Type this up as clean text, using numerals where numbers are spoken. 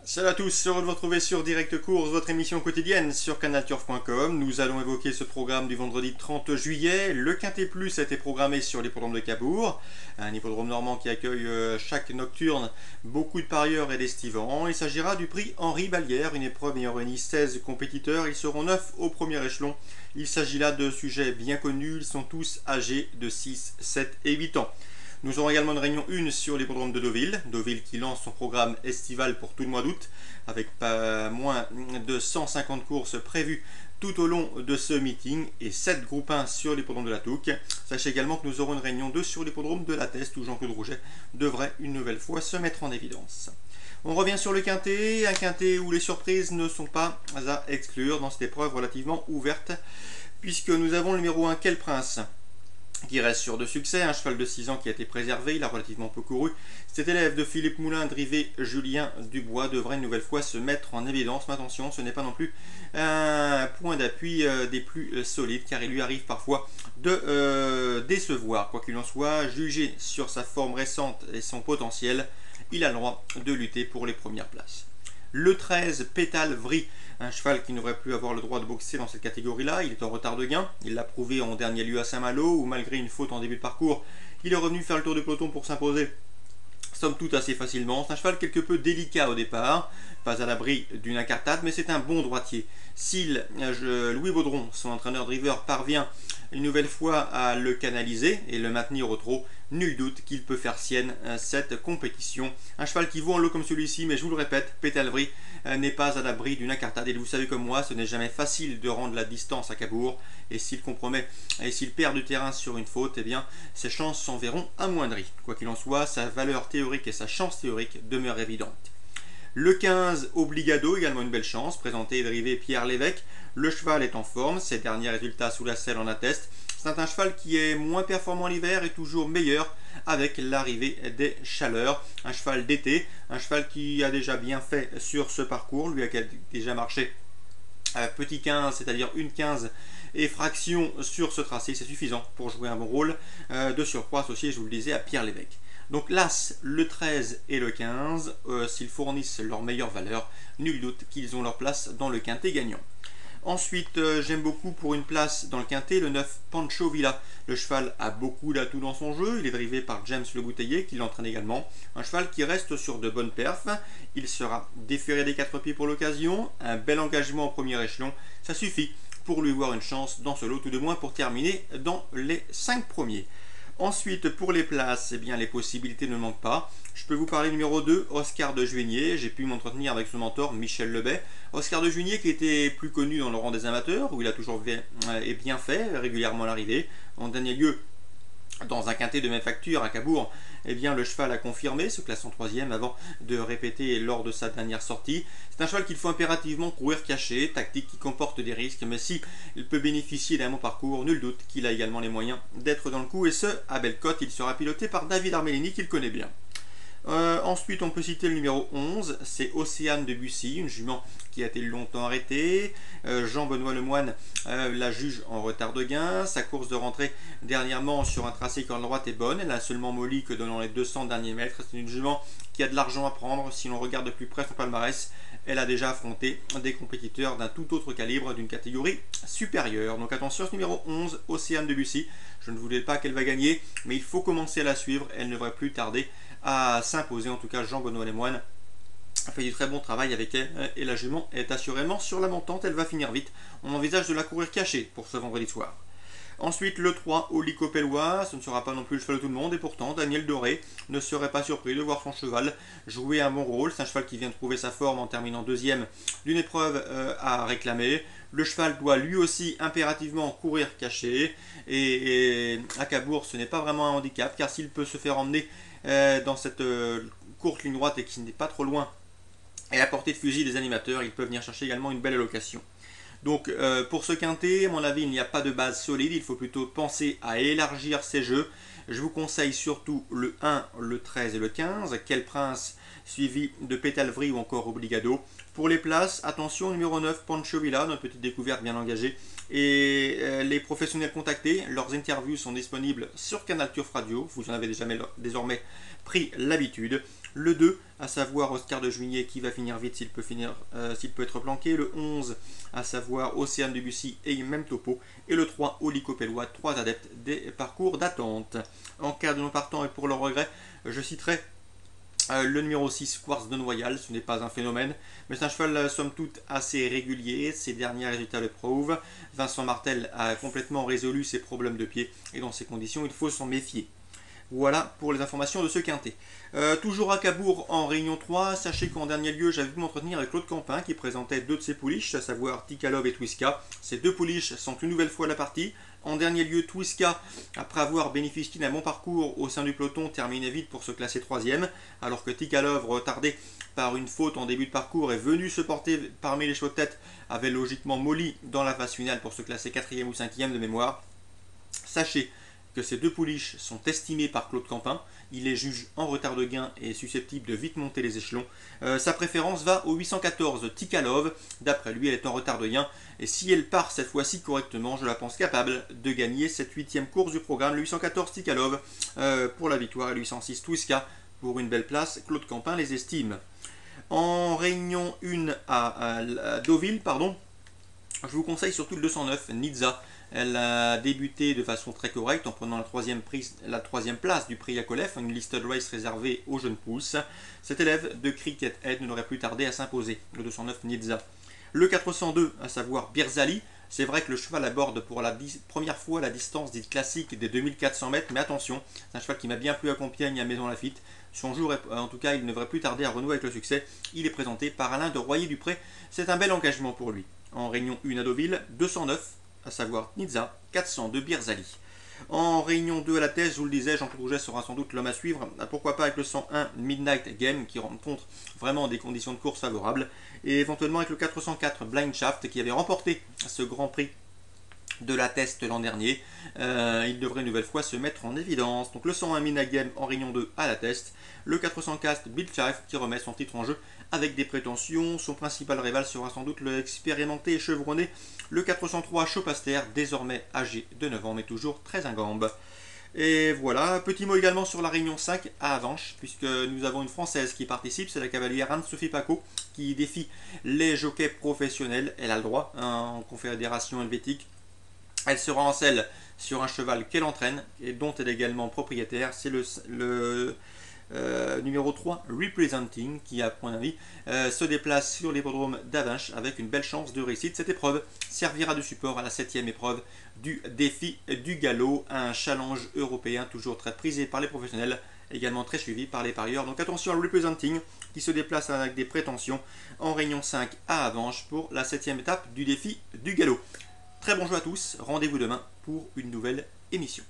Salut à tous, heureux de vous retrouver sur Direct Course, votre émission quotidienne sur canalturf.com. Nous allons évoquer ce programme du vendredi 30 juillet. Le Quintet Plus a été programmé sur l'hippodrome de Cabourg, un hippodrome normand qui accueille chaque nocturne beaucoup de parieurs et d'estivants. Il s'agira du prix Henri Ballière, une épreuve ayant réuni 16 compétiteurs. Ils seront 9 au premier échelon. Il s'agit là de sujets bien connus, ils sont tous âgés de 6, 7 et 8 ans. Nous aurons également une réunion 1 sur l'hippodrome de Deauville. Deauville qui lance son programme estival pour tout le mois d'août, avec pas moins de 150 courses prévues tout au long de ce meeting et 7 groupes 1 sur l'hippodrome de la Touque. Sachez également que nous aurons une réunion 2 sur l'hippodrome de la Teste où Jean-Claude Rouget devrait une nouvelle fois se mettre en évidence. On revient sur le quintet, un quintet où les surprises ne sont pas à exclure dans cette épreuve relativement ouverte, puisque nous avons le numéro 1, Quel Prince, qui reste sur de succès, un cheval de 6 ans qui a été préservé, il a relativement peu couru. Cet élève de Philippe Moulin, drivé Julien Dubois, devrait une nouvelle fois se mettre en évidence. Mais attention, ce n'est pas non plus un point d'appui des plus solides, car il lui arrive parfois de décevoir. Quoi qu'il en soit, jugé sur sa forme récente et son potentiel, il a le droit de lutter pour les premières places. Le 13, Pétale Vry, un cheval qui ne devrait plus avoir le droit de boxer dans cette catégorie-là. Il est en retard de gain. Il l'a prouvé en dernier lieu à Saint-Malo, où malgré une faute en début de parcours, il est revenu faire le tour de peloton pour s'imposer, somme toute assez facilement. C'est un cheval quelque peu délicat au départ, pas à l'abri d'une incartade, mais c'est un bon droitier. Si Louis Baudron, son entraîneur driver, parvient une nouvelle fois à le canaliser et le maintenir au trot, nul doute qu'il peut faire sienne cette compétition. Un cheval qui vaut en lot comme celui-ci, mais je vous le répète, Pétale Vry n'est pas à l'abri d'une incartade. Et vous savez comme moi, ce n'est jamais facile de rendre la distance à Cabourg. Et s'il compromet et s'il perd du terrain sur une faute, eh bien, ses chances s'en verront amoindries. Quoi qu'il en soit, sa valeur théorique et sa chance théorique demeurent évidentes. Le 15, Obligado, également une belle chance, présenté et drivé Pierre Lévesque. Le cheval est en forme, ses derniers résultats sous la selle en attestent. C'est un cheval qui est moins performant l'hiver et toujours meilleur avec l'arrivée des chaleurs. Un cheval d'été, un cheval qui a déjà bien fait sur ce parcours, lui a déjà marché petit 15, c'est-à-dire une 15 et fraction sur ce tracé, c'est suffisant pour jouer un bon rôle. De surcroît associé, je vous le disais, à Pierre Lévesque. Donc l'As, le 13 et le 15, s'ils fournissent leur meilleure valeur, nul doute qu'ils ont leur place dans le quintet gagnant. Ensuite, j'aime beaucoup pour une place dans le quintet le 9 Pancho Villa. Le cheval a beaucoup d'atouts dans son jeu, il est drivé par James Le Bouteiller qui l'entraîne également. Un cheval qui reste sur de bonnes perfs, il sera déféré des 4 pieds pour l'occasion, un bel engagement au premier échelon, ça suffit pour lui voir une chance dans ce lot, tout de moins pour terminer dans les 5 premiers. Ensuite, pour les places, eh bien, les possibilités ne manquent pas. Je peux vous parler numéro 2, Oscar de Juigné. J'ai pu m'entretenir avec son mentor, Michel Lebet. Oscar de Juigné qui était plus connu dans le rang des amateurs, où il a toujours bien fait, régulièrement à l'arrivée. En dernier lieu, dans un quintet de même facture à Cabourg, eh bien, le cheval a confirmé, se classe en 3e avant de répéter lors de sa dernière sortie. C'est un cheval qu'il faut impérativement courir caché, tactique qui comporte des risques, mais si il peut bénéficier d'un bon parcours, nul doute qu'il a également les moyens d'être dans le coup, et ce, à belle cote, il sera piloté par David Armellini qu'il connaît bien. Ensuite, on peut citer le numéro 11, c'est Océane de Bussy, une jument qui a été longtemps arrêtée. Jean-Benoît Lemoine la juge en retard de gain. Sa course de rentrée dernièrement sur un tracé corde droite est bonne. Elle a seulement molli que dans les 200 derniers mètres. C'est une jument qui a de l'argent à prendre. Si l'on regarde de plus près son palmarès, elle a déjà affronté des compétiteurs d'un tout autre calibre, d'une catégorie supérieure. Donc attention, ce numéro 11, Océane de Bussy. Je ne vous dis pas qu'elle va gagner, mais il faut commencer à la suivre. Elle ne devrait plus tarder à s'imposer. En tout cas, Jean-Benoît Lemoine a fait du très bon travail avec elle et la jument est assurément sur la montante. Elle va finir vite. On envisage de la courir cachée pour ce vendredi soir. Ensuite, le 3, Olico Pellois, ce ne sera pas non plus le cheval de tout le monde, et pourtant, Daniel Doré ne serait pas surpris de voir son cheval jouer un bon rôle. C'est un cheval qui vient de trouver sa forme en terminant 2e d'une épreuve à réclamer. Le cheval doit lui aussi impérativement courir caché, et à Cabourg, ce n'est pas vraiment un handicap, car s'il peut se faire emmener dans cette courte ligne droite et qui n'est pas trop loin, et à portée de fusil des animateurs, il peut venir chercher également une belle allocation. Donc pour ce quintet, à mon avis, il n'y a pas de base solide, il faut plutôt penser à élargir ses jeux. Je vous conseille surtout le 1, le 13 et le 15, Quel Prince, suivi de Pétale Vry ou encore Obligado. Pour les places, attention, numéro 9, Pancho Villa, notre petite découverte bien engagée. Et les professionnels contactés, leurs interviews sont disponibles sur Canal Turf Radio, vous en avez désormais pris l'habitude. Le 2, à savoir Oscar de Juillet qui va finir vite s'il peut être planqué. Le 11, à savoir Océane Debussy et même topo. Et le 3, Oli Copellois, 3 adeptes des parcours d'attente. En cas de non partant et pour leur regret, je citerai le numéro 6, Quartz de Noyal, ce n'est pas un phénomène, mais c'est un cheval somme toute assez régulier, ses derniers résultats le prouvent. Vincent Martel a complètement résolu ses problèmes de pied et dans ces conditions il faut s'en méfier. Voilà pour les informations de ce quintet. Toujours à Cabourg en Réunion 3, sachez qu'en dernier lieu j'avais pu m'entretenir avec Claude Campin qui présentait deux de ses pouliches, à savoir Tikalov et Twiska. Ces deux pouliches sont une nouvelle fois à la partie. En dernier lieu, Twiska, après avoir bénéficié d'un bon parcours au sein du peloton, terminait vite pour se classer 3ème, alors que Tikalov, retardé par une faute en début de parcours, est venu se porter parmi les chevaux de tête, avait logiquement molli dans la phase finale pour se classer 4ème ou 5ème de mémoire. Sachez que ces deux pouliches sont estimées par Claude Campin. Il les juge en retard de gain et est susceptible de vite monter les échelons. Sa préférence va au 814 Tikalov. D'après lui, elle est en retard de gain. Et si elle part cette fois-ci correctement, je la pense capable de gagner cette 8ème course du programme. Le 814 Tikalov pour la victoire et le 806 Twiska pour une belle place. Claude Campin les estime. En réunion 1 à Deauville, je vous conseille surtout le 209 Nizza. Elle a débuté de façon très correcte en prenant la troisième place du prix Yakolev, une listed race réservée aux jeunes pousses. Cet élève de Cricket Head ne devrait plus tarder à s'imposer, le 209 Nizza. Le 402, à savoir Birzali, c'est vrai que le cheval aborde pour la première fois la distance dite classique des 2400 mètres, mais attention, c'est un cheval qui m'a bien plu à Compiègne et à Maison-Lafitte. Son jour, en tout cas, il ne devrait plus tarder à renouer avec le succès. Il est présenté par Alain de Royer-Dupré. C'est un bel engagement pour lui. En réunion 1 à Deauville, 209, à savoir Nizza, 402 Birzali. En réunion 2 à la thèse, je vous le disais, Jean-Claude Rouget sera sans doute l'homme à suivre. Pourquoi pas avec le 101 Midnight Game qui rencontre vraiment des conditions de course favorables. Et éventuellement avec le 404 Blind Shaft qui avait remporté ce Grand Prix de la Teste l'an dernier. Il devrait une nouvelle fois se mettre en évidence. Donc le 101 Midnight Game en réunion 2 à la Teste. Le 404 Bill Five qui remet son titre en jeu avec des prétentions. Son principal rival sera sans doute l'expérimenté et chevronné le 403 Chopaster, désormais âgé de 9 ans mais toujours très ingambe. Et voilà, petit mot également sur la Réunion 5 à Avanches, puisque nous avons une Française qui participe, c'est la cavalière Anne-Sophie Paco, qui défie les jockeys professionnels. Elle a le droit en confédération helvétique. Elle sera en selle sur un cheval qu'elle entraîne et dont elle est également propriétaire. C'est le numéro 3, Representing, qui à mon avis se déplace sur l'hippodrome d'Avinches avec une belle chance de réussite. Cette épreuve servira de support à la 7ème épreuve du défi du galop, un challenge européen toujours très prisé par les professionnels, également très suivi par les parieurs. Donc attention à Representing qui se déplace avec des prétentions en réunion 5 à Avanches pour la 7ème étape du défi du galop. Très bon jeu à tous, rendez-vous demain pour une nouvelle émission.